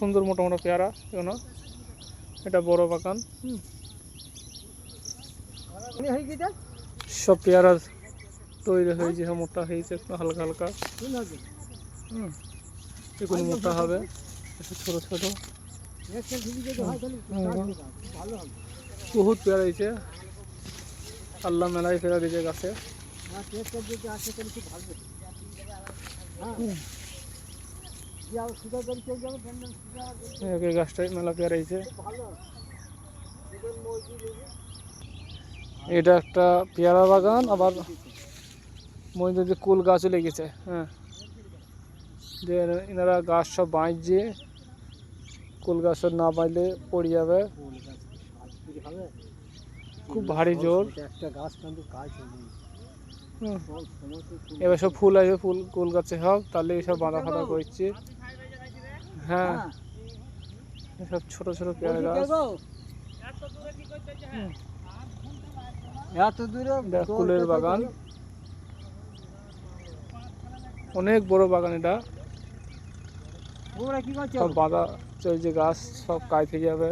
সুন্দর মোটা মোটা পেয়ারা এগুলো। এটা বড় বাগান। সব পেয়ারা তৈরি হয়েছে, মোটা হয়েছে একটু হালকা হালকা। এগুলো মোটা হবে, ছোট ছোট। বহুত পেয়ারা হয়েছে, আল্লাহ মেলায় পেয়ারা দিয়েছে গাছে। গাছটায় মেলা পেয়ারা হয়েছে। এটা একটা পেয়ারা বাগান, আবার মধ্যে যে কুল গাছও লেগেছে। হ্যাঁ, যে এনারা গাছ সব বাঁচছে, কুল গাছ না বাঁচলে পড়ে যাবে, খুব ভারী জোর। এবার সব ফুল আসবে, ফুল কুল গাছে হোক, তাহলে সব বাঁধা ফাঁধা করছে। হ্যাঁ, সব ছোট ছোট পেয়ারা গাছ। কুলের বাগান, অনেক বড় বাগান এটা। সব বাঁধা চলছে, গাছ সব কাটে যাবে।